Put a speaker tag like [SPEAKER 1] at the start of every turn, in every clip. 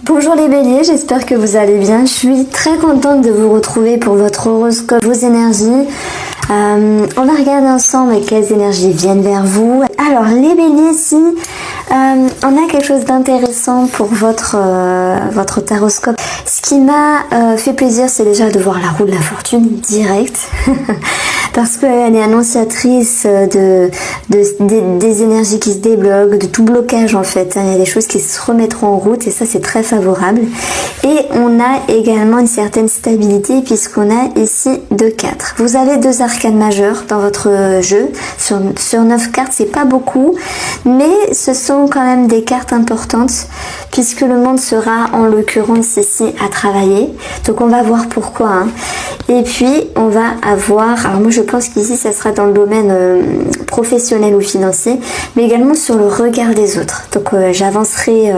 [SPEAKER 1] Bonjour les béliers, j'espère que vous allez bien. Je suis très contente de vous retrouver pour votre horoscope, vos énergies. On va regarder ensemble quelles énergies viennent vers vous. Alors les béliers, ici, on a quelque chose d'intéressant pour votre taroscope. Ce qui m'a fait plaisir, c'est déjà de voir la roue de la fortune directe. Parce qu'elle est annonciatrice des énergies qui se débloquent, de tout blocage en fait. Il y a des choses qui se remettront en route et ça c'est très favorable. Et on a également une certaine stabilité puisqu'on a ici 2 4. Vous avez 2 arcanes majeures dans votre jeu. Sur 9 cartes, c'est pas beaucoup, mais ce sont quand même des cartes importantes puisque le monde sera en l'occurrence ici à travailler. Donc on va voir pourquoi. Et puis on va avoir, alors moi je pense qu'ici ça sera dans le domaine professionnel ou financier, mais également sur le regard des autres. Donc j'avancerai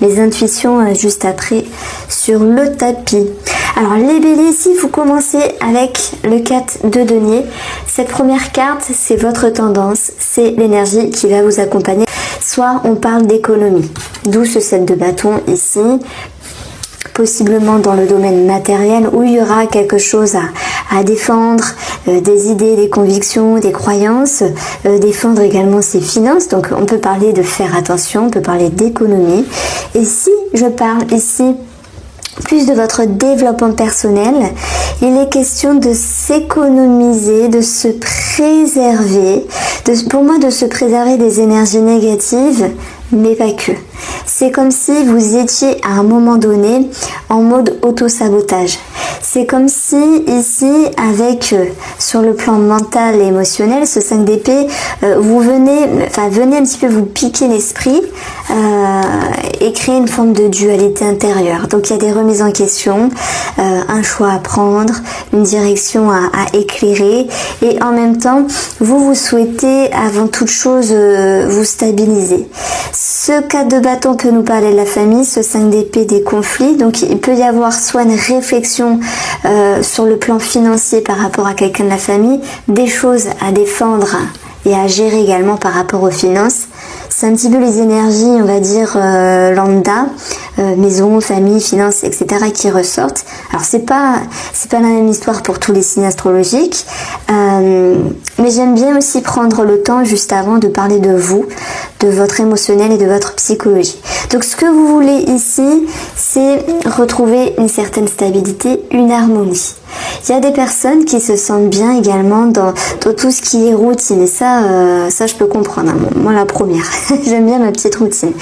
[SPEAKER 1] les intuitions juste après sur le tapis. Alors les béliers, ici vous commencez avec le 4 de denier. Cette première carte, c'est votre tendance, c'est l'énergie qui va vous accompagner. Soit on parle d'économie, d'où ce 7 de bâton ici, possiblement dans le domaine matériel où il y aura quelque chose à défendre, des idées, des convictions, des croyances, défendre également ses finances. Donc on peut parler de faire attention, on peut parler d'économie. Et si je parle ici plus de votre développement personnel, il est question de s'économiser, de se préserver, pour moi de se préserver des énergies négatives, mais pas que. C'est comme si vous étiez à un moment donné en mode auto-sabotage. C'est comme si ici, avec sur le plan mental et émotionnel, ce 5 d'épée, venez un petit peu vous piquer l'esprit et créer une forme de dualité intérieure. Donc il y a des remises en question, un choix à prendre, une direction à éclairer, et en même temps, vous souhaitez avant toute chose vous stabiliser. Ce 4 de bâton peut nous parler de la famille, ce 5 d'épée des conflits. Donc il peut y avoir soit une réflexion sur le plan financier par rapport à quelqu'un de la famille, des choses à défendre et à gérer également par rapport aux finances. C'est un petit peu les énergies, on va dire, lambda, maison, famille, finances, etc. qui ressortent. Alors c'est pas la même histoire pour tous les signes astrologiques, mais j'aime bien aussi prendre le temps juste avant de parler de vous, de votre émotionnel et de votre psychologie. Donc ce que vous voulez ici, c'est retrouver une certaine stabilité, une harmonie. Il y a des personnes qui se sentent bien également dans tout ce qui est routine, et ça je peux comprendre, moi la première. J'aime bien ma petite routine.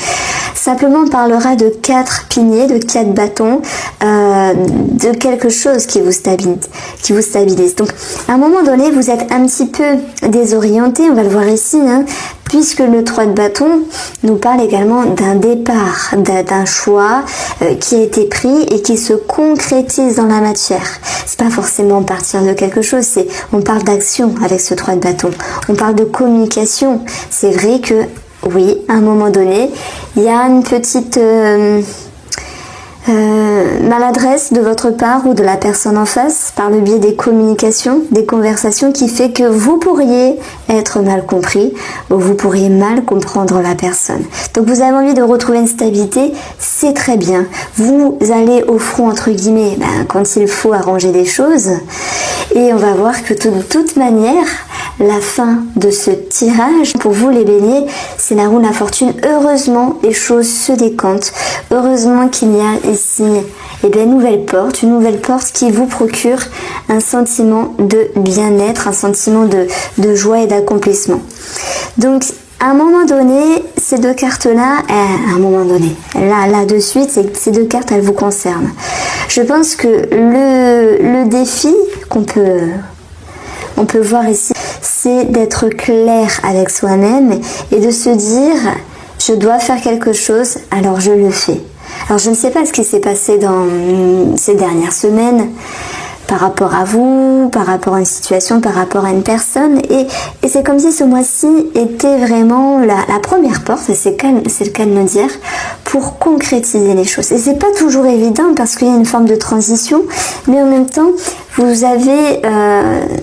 [SPEAKER 1] Simplement on parlera de 4 piliers, de 4 bâtons, de quelque chose qui vous stabilise. Donc à un moment donné vous êtes un petit peu désorienté, on va le voir ici, puisque le 3 de bâton nous parle également d'un départ, d'un choix qui a été pris et qui se concrétise dans la matière. C'est pas forcément partir de quelque chose, on parle d'action avec ce 3 de bâton. On parle de communication. C'est vrai que oui, à un moment donné, il y a une petite maladresse de votre part ou de la personne en face par le biais des communications, des conversations, qui fait que vous pourriez être mal compris ou vous pourriez mal comprendre la personne. Donc vous avez envie de retrouver une stabilité, c'est très bien. Vous allez au front entre guillemets quand il faut arranger les choses, et on va voir que de toute manière la fin de ce tirage pour vous les béliers, c'est la roue de la fortune. Heureusement les choses se décantent, heureusement qu'il y a ici une nouvelle porte qui vous procure un sentiment de bien-être, un sentiment de joie et d'accomplissement. Donc à un moment donné, ces 2 cartes-là, là de suite, ces 2 cartes, elles vous concernent. Je pense que le défi qu'on peut voir ici, c'est d'être clair avec soi-même et de se dire je dois faire quelque chose, alors je le fais. Alors je ne sais pas ce qui s'est passé dans ces dernières semaines par rapport à vous, par rapport à une situation, par rapport à une personne, et c'est comme si ce mois-ci était vraiment la première porte, et c'est le cas de me dire, pour concrétiser les choses. Et c'est pas toujours évident parce qu'il y a une forme de transition, mais en même temps vous avez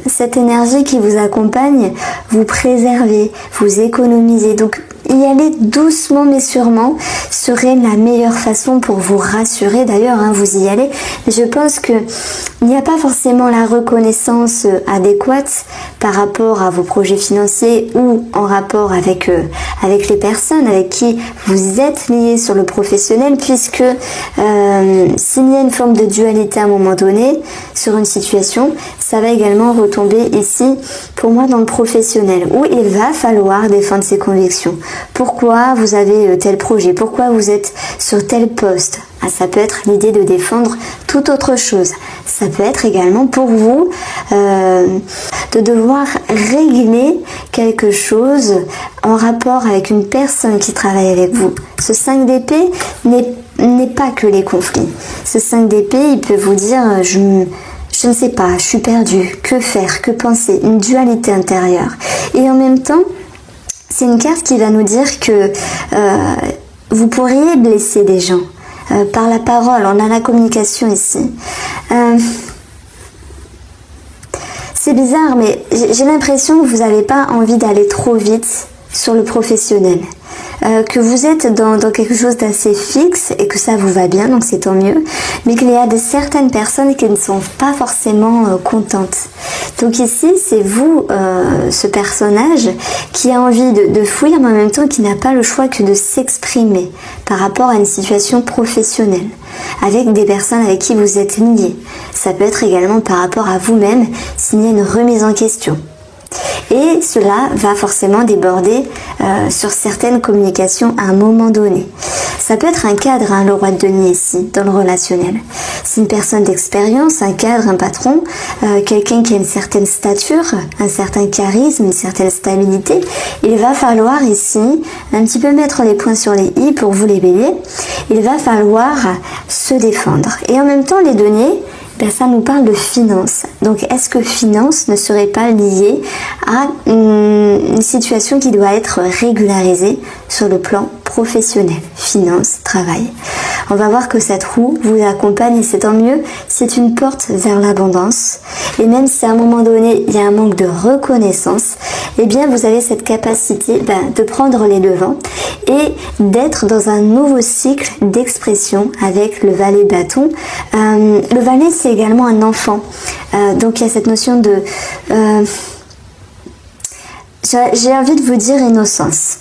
[SPEAKER 1] cette énergie qui vous accompagne, vous préservez, vous économisez. Donc y aller doucement mais sûrement serait la meilleure façon pour vous rassurer. D'ailleurs, vous y allez. Mais je pense que il n'y a pas forcément la reconnaissance adéquate par rapport à vos projets financiers ou en rapport avec les personnes avec qui vous êtes liés sur le professionnel, puisque s'il y a une forme de dualité à un moment donné sur une situation, ça va également retomber ici pour moi dans le professionnel, où il va falloir défendre ses convictions. Pourquoi vous avez tel projet? Pourquoi vous êtes sur tel poste? Ça peut être l'idée de défendre toute autre chose. Ça peut être également pour vous de devoir régler quelque chose en rapport avec une personne qui travaille avec vous. Ce 5 d'épée n'est pas que les conflits. Ce 5 d'épée, il peut vous dire je ne sais pas, je suis perdu, que faire, que penser, une dualité intérieure. Et en même temps, c'est une carte qui va nous dire que vous pourriez blesser des gens. Par la parole, on a la communication ici. C'est bizarre, mais j'ai l'impression que vous n'avez pas envie d'aller trop vite sur le professionnel. Que vous êtes dans quelque chose d'assez fixe et que ça vous va bien, donc c'est tant mieux, mais qu'il y a certaines personnes qui ne sont pas forcément contentes. Donc ici, c'est vous, ce personnage, qui a envie de fuir, mais en même temps qui n'a pas le choix que de s'exprimer par rapport à une situation professionnelle, avec des personnes avec qui vous êtes liés. Ça peut être également par rapport à vous-même, s'il y a une remise en question. Et cela va forcément déborder sur certaines communications à un moment donné. Ça peut être un cadre, le roi de denier ici, dans le relationnel. C'est une personne d'expérience, un cadre, un patron, quelqu'un qui a une certaine stature, un certain charisme, une certaine stabilité. Il va falloir ici un petit peu mettre les points sur les i pour vous les béliers. Il va falloir se défendre. Et en même temps, les deniers, ça nous parle de finances. Donc, est-ce que finance ne serait pas liée à une situation qui doit être régularisée sur le plan professionnel? Finance, travail. On va voir que cette roue vous accompagne et c'est tant mieux. C'est une porte vers l'abondance. Et même si à un moment donné, il y a un manque de reconnaissance, eh bien, vous avez cette capacité de prendre les devants et d'être dans un nouveau cycle d'expression avec le valet bâton. Le valet, c'est également un enfant. Donc, il y a cette notion de... j'ai envie de vous dire innocence.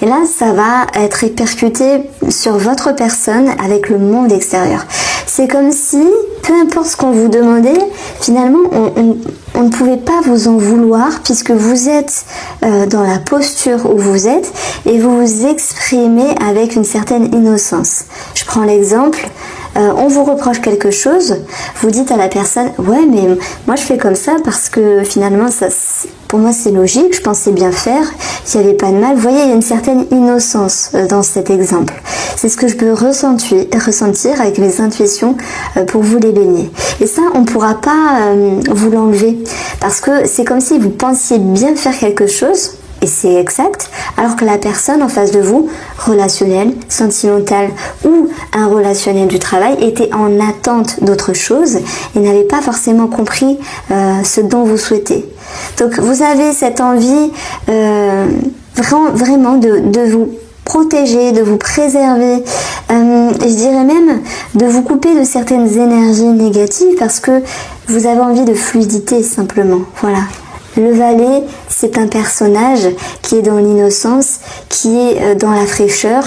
[SPEAKER 1] Et là, ça va être répercuté sur votre personne avec le monde extérieur. C'est comme si, peu importe ce qu'on vous demandait, finalement, on ne pouvait pas vous en vouloir puisque vous êtes dans la posture où vous êtes et vous vous exprimez avec une certaine innocence. Je prends l'exemple. On vous reproche quelque chose, vous dites à la personne « Ouais, mais moi je fais comme ça parce que finalement, pour moi c'est logique, je pensais bien faire, il n'y avait pas de mal. » Vous voyez, il y a une certaine innocence dans cet exemple. C'est ce que je peux ressentir avec mes intuitions pour vous les baigner. Et ça, on ne pourra pas vous l'enlever parce que c'est comme si vous pensiez bien faire quelque chose, et c'est exact, alors que la personne en face de vous, relationnelle, sentimentale ou un relationnel du travail, était en attente d'autre chose et n'avait pas forcément compris ce dont vous souhaitez. Donc vous avez cette envie vraiment de vous protéger, de vous préserver, je dirais même de vous couper de certaines énergies négatives parce que vous avez envie de fluidité simplement, voilà. Le valet, c'est un personnage qui est dans l'innocence, qui est dans la fraîcheur,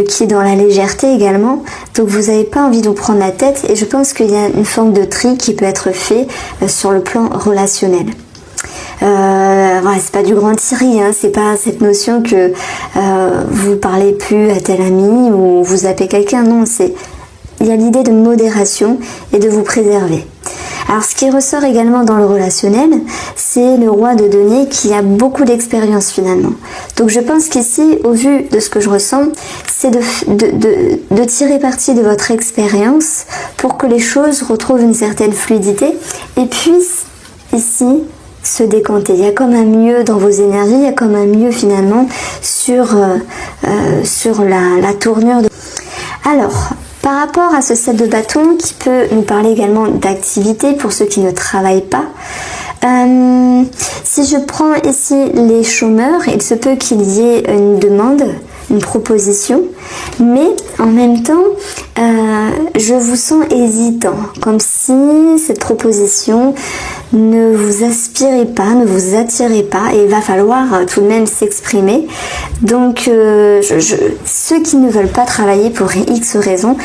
[SPEAKER 1] qui est dans la légèreté également. Donc vous n'avez pas envie de vous prendre la tête et je pense qu'il y a une forme de tri qui peut être fait sur le plan relationnel. C'est pas du grand Thierry, c'est pas cette notion que vous parlez plus à tel ami ou vous appelez quelqu'un, non, il y a l'idée de modération et de vous préserver. Alors ce qui ressort également dans le relationnel, c'est le roi de denier qui a beaucoup d'expérience finalement. Donc je pense qu'ici, au vu de ce que je ressens, c'est de tirer parti de votre expérience pour que les choses retrouvent une certaine fluidité et puissent ici se décanter. Il y a comme un mieux dans vos énergies, il y a comme un mieux finalement sur la tournure de... Alors, par rapport à ce 7 de bâton qui peut nous parler également d'activité pour ceux qui ne travaillent pas, Si je prends ici les chômeurs, il se peut qu'il y ait une demande, une proposition, mais en même temps, je vous sens hésitant, comme si cette proposition ne vous aspirait pas, ne vous attirait pas, et il va falloir tout de même s'exprimer. Donc, ceux qui ne veulent pas travailler pour X raisons,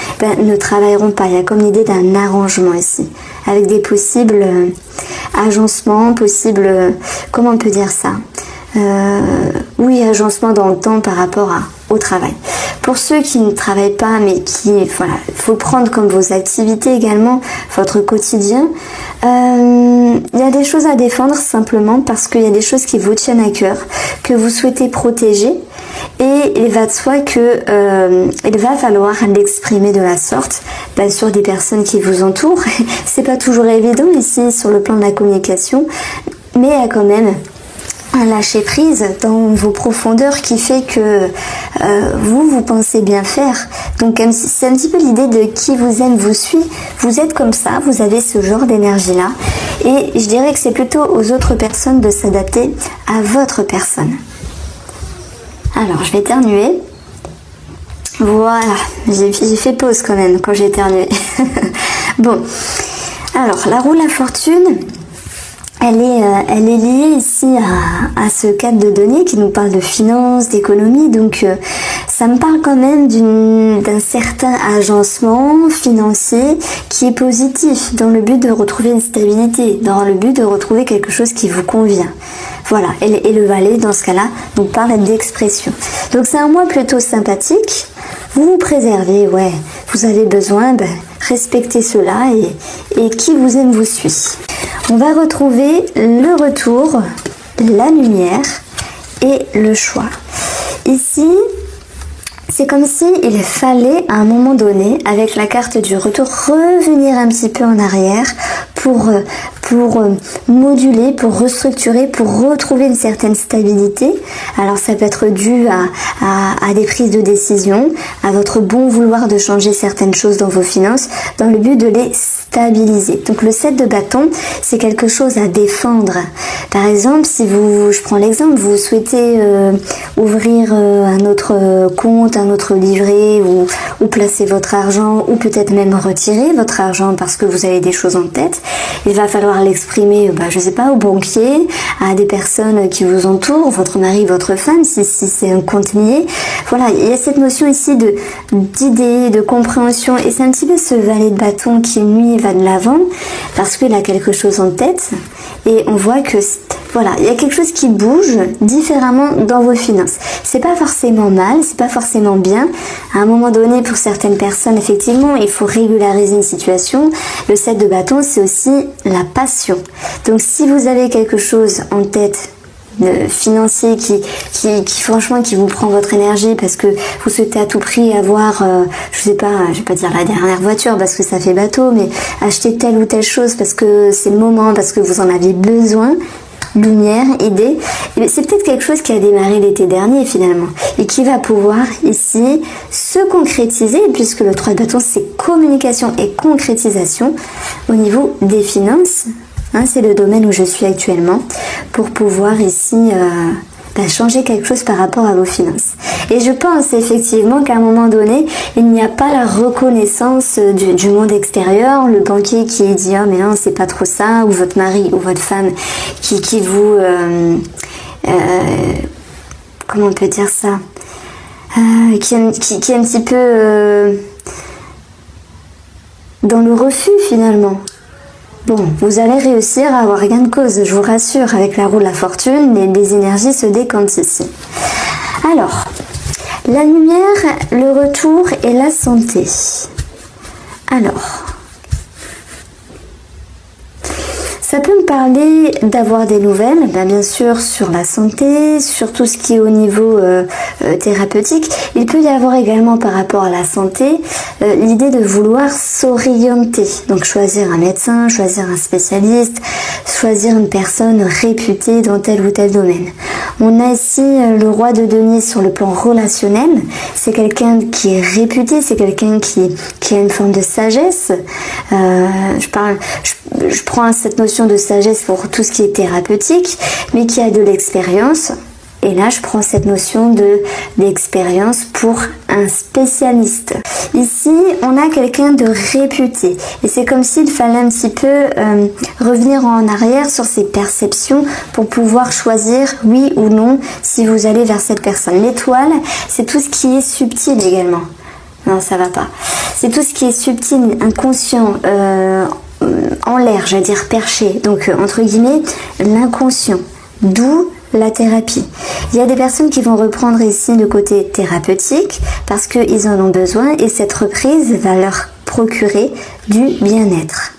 [SPEAKER 1] ne travailleront pas. Il y a comme l'idée d'un arrangement ici, avec des possibles agencements, comment on peut dire ça ? Oui, agencement dans le temps par rapport au travail. Pour ceux qui ne travaillent pas, mais voilà, il faut prendre comme vos activités également, votre quotidien. Il y a des choses à défendre simplement parce qu'il y a des choses qui vous tiennent à cœur, que vous souhaitez protéger, et il va de soi que il va falloir l'exprimer de la sorte, sur des personnes qui vous entourent. C'est pas toujours évident ici sur le plan de la communication, mais il y a quand même un lâcher prise dans vos profondeurs qui fait que vous pensez bien faire. Donc c'est un petit peu l'idée de qui vous aime vous suit. Vous êtes comme ça, vous avez ce genre d'énergie là, et je dirais que c'est plutôt aux autres personnes de s'adapter à votre personne. Alors je vais éternuer. Voilà, j'ai fait pause quand même quand j'ai éternué. Bon, alors la roue de la fortune, elle est liée ici à ce cadre de données qui nous parle de finances, d'économie. Donc ça me parle quand même d'un certain agencement financier qui est positif, dans le but de retrouver une stabilité, dans le but de retrouver quelque chose qui vous convient. Voilà, et le valet dans ce cas-là nous parle d'expression. Donc c'est un mois plutôt sympathique. Vous vous préservez, ouais, vous avez besoin, respectez cela, et qui vous aime vous suit. On va retrouver le retour, la lumière et le choix. Ici, c'est comme si il fallait à un moment donné, avec la carte du retour, revenir un petit peu en arrière pour moduler, pour restructurer, pour retrouver une certaine stabilité. Alors ça peut être dû à des prises de décision, à votre bon vouloir de changer certaines choses dans vos finances, dans le but de les stabiliser. Donc le 7 de bâton, c'est quelque chose à défendre. Par exemple, si je prends l'exemple, vous souhaitez ouvrir un autre compte, un autre livret, ou placer votre argent, ou peut-être même retirer votre argent parce que vous avez des choses en tête, il va falloir l'exprimer, je sais pas, au banquier, à des personnes qui vous entourent, votre mari, votre femme, si c'est un compte lié. Voilà, il y a cette notion ici d'idée, de compréhension, et c'est un petit peu ce valet de bâton qui, lui, va de l'avant parce qu'il a quelque chose en tête, et on voit que voilà, il y a quelque chose qui bouge différemment dans vos finances. C'est pas forcément mal, c'est pas forcément bien. À un moment donné, pour certaines personnes, effectivement, il faut régulariser une situation. Le 7 de bâton, c'est aussi la passion. Donc, si vous avez quelque chose en tête financier qui franchement qui vous prend votre énergie parce que vous souhaitez à tout prix avoir je sais pas, je vais pas dire la dernière voiture parce que ça fait bateau, mais acheter telle ou telle chose parce que c'est le moment, parce que vous en avez besoin, lumière, idée, et c'est peut-être quelque chose qui a démarré l'été dernier finalement et qui va pouvoir ici se concrétiser, puisque le 3 de bâton c'est communication et concrétisation au niveau des finances. C'est le domaine où je suis actuellement, pour pouvoir ici changer quelque chose par rapport à vos finances. Et je pense effectivement qu'à un moment donné, il n'y a pas la reconnaissance du monde extérieur, le banquier qui dit « Ah mais non, c'est pas trop ça », ou votre mari ou votre femme qui vous... comment on peut dire ça, qui est un petit peu dans le refus finalement. Bon, vous allez réussir à avoir gain de cause, je vous rassure, avec la roue de la fortune, les énergies se décantent ici. Alors, la lumière, le retour et la santé. Alors, ça peut me parler d'avoir des nouvelles, bien sûr, sur la santé, sur tout ce qui est au niveau thérapeutique. Il peut y avoir également par rapport à la santé l'idée de vouloir s'orienter. Donc choisir un médecin, choisir un spécialiste, choisir une personne réputée dans tel ou tel domaine. On a ici le roi de denier sur le plan relationnel. C'est quelqu'un qui est réputé, c'est quelqu'un qui a une forme de sagesse. Je prends cette notion notion de sagesse pour tout ce qui est thérapeutique, mais qui a de l'expérience. Et là, je prends cette notion d'expérience pour un spécialiste. Ici, on a quelqu'un de réputé. Et c'est comme s'il fallait un petit peu revenir en arrière sur ses perceptions pour pouvoir choisir oui ou non si vous allez vers cette personne. L'étoile, c'est tout ce qui est subtil également. Non, ça va pas. C'est tout ce qui est subtil, inconscient, en l'air, j'allais dire perché. Donc, entre guillemets, l'inconscient. D'où la thérapie. Il y a des personnes qui vont reprendre ici le côté thérapeutique parce qu'ils en ont besoin et cette reprise va leur procurer du bien-être.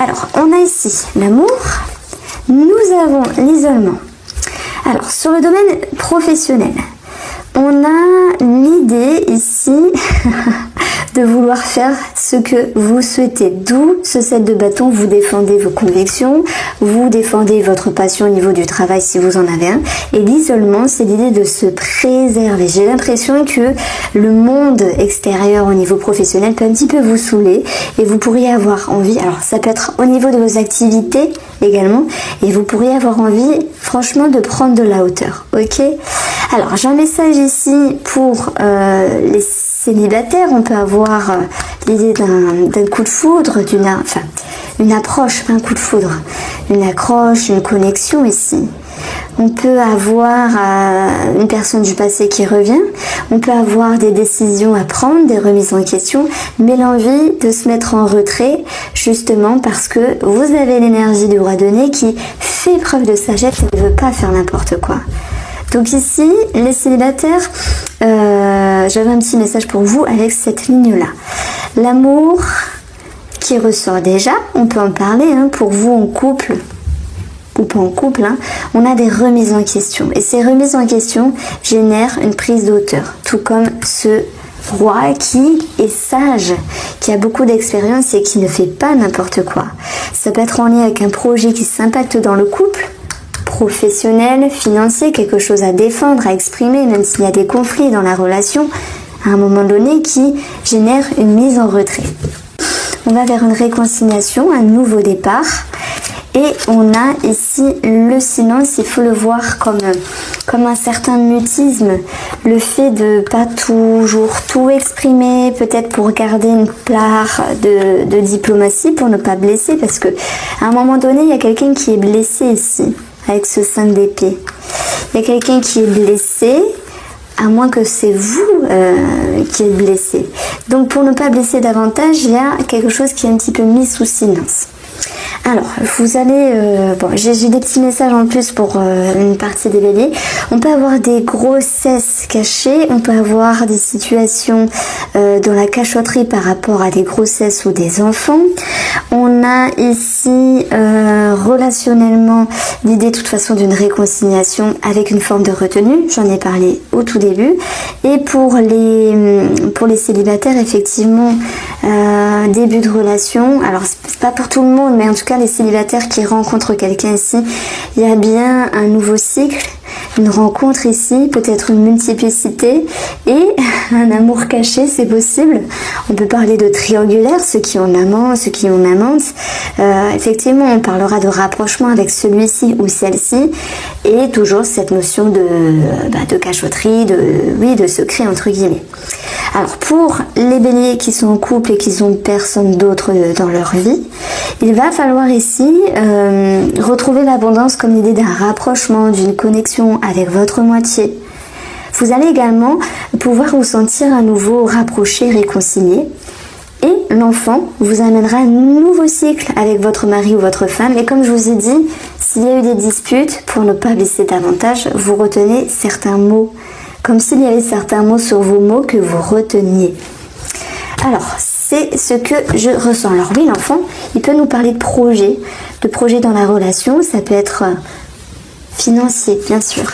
[SPEAKER 1] Alors, on a ici l'amour, nous avons l'isolement. Alors, sur le domaine professionnel, on a l'idée ici de vouloir faire ce que vous souhaitez. D'où ce 7 de bâton, vous défendez vos convictions, vous défendez votre passion au niveau du travail si vous en avez un. Et l'isolement, c'est l'idée de se préserver. J'ai l'impression que le monde extérieur au niveau professionnel peut un petit peu vous saouler et vous pourriez avoir envie, alors ça peut être au niveau de vos activités également, et vous pourriez avoir envie franchement de prendre de la hauteur, ok? Alors j'ai un message ici pour les célibataires. On peut avoir l'idée d'un coup de foudre, une approche, pas un coup de foudre, une accroche, une connexion ici. On peut avoir une personne du passé qui revient, on peut avoir des décisions à prendre, des remises en question, mais l'envie de se mettre en retrait justement parce que vous avez l'énergie du roi de nez qui fait preuve de sagesse et ne veut pas faire n'importe quoi. Donc ici, les célibataires, j'avais un petit message pour vous avec cette ligne-là. L'amour qui ressort déjà, on peut en parler, hein, pour vous en couple, ou pas en couple, hein, on a des remises en question. Et ces remises en question génèrent une prise de hauteur, tout comme ce roi qui est sage, qui a beaucoup d'expérience et qui ne fait pas n'importe quoi. Ça peut être en lien avec un projet qui s'impacte dans le couple, professionnel, financier, quelque chose à défendre, à exprimer, même s'il y a des conflits dans la relation, à un moment donné qui génère une mise en retrait. On va vers une réconciliation, un nouveau départ. Et on a ici le silence, il faut le voir comme un certain mutisme, le fait de pas toujours tout exprimer, peut-être pour garder une part de diplomatie, pour ne pas blesser, parce que à un moment donné, il y a quelqu'un qui est blessé ici, avec ce 5 d'épée. Il y a quelqu'un qui est blessé, à moins que c'est vous qui êtes blessé. Donc pour ne pas blesser davantage, il y a quelque chose qui est un petit peu mis sous silence. Alors, vous allez... j'ai des petits messages en plus pour une partie des béliers. On peut avoir des grossesses cachées, on peut avoir des situations dans la cachotterie par rapport à des grossesses ou des enfants. On a ici relationnellement l'idée de toute façon d'une réconciliation avec une forme de retenue. J'en ai parlé au tout début. Et pour les célibataires, effectivement, début de relation. Alors, c'est pas pour tout le monde, mais en tout cas, les célibataires qui rencontrent quelqu'un ici, il y a bien un nouveau cycle, une rencontre ici, peut-être une multiplicité et un amour caché, c'est possible. On peut parler de triangulaire, ceux qui ont amant, ceux qui ont amante. Effectivement, on parlera de rapprochement avec celui-ci ou celle-ci et toujours cette notion de cachotterie, de secret entre guillemets. Alors pour les béliers qui sont en couple et qui n'ont personne d'autre dans leur vie, il va falloir ici retrouver l'abondance comme l'idée d'un rapprochement, d'une connexion avec votre moitié. Vous allez également pouvoir vous sentir à nouveau rapproché, réconcilié. Et l'enfant vous amènera un nouveau cycle avec votre mari ou votre femme. Et comme je vous ai dit, s'il y a eu des disputes, pour ne pas blesser davantage, vous retenez certains mots. Comme s'il y avait certains mots sur vos mots que vous reteniez. Alors, c'est ce que je ressens. Alors oui, l'enfant, il peut nous parler de projets dans la relation. Ça peut être financier, bien sûr.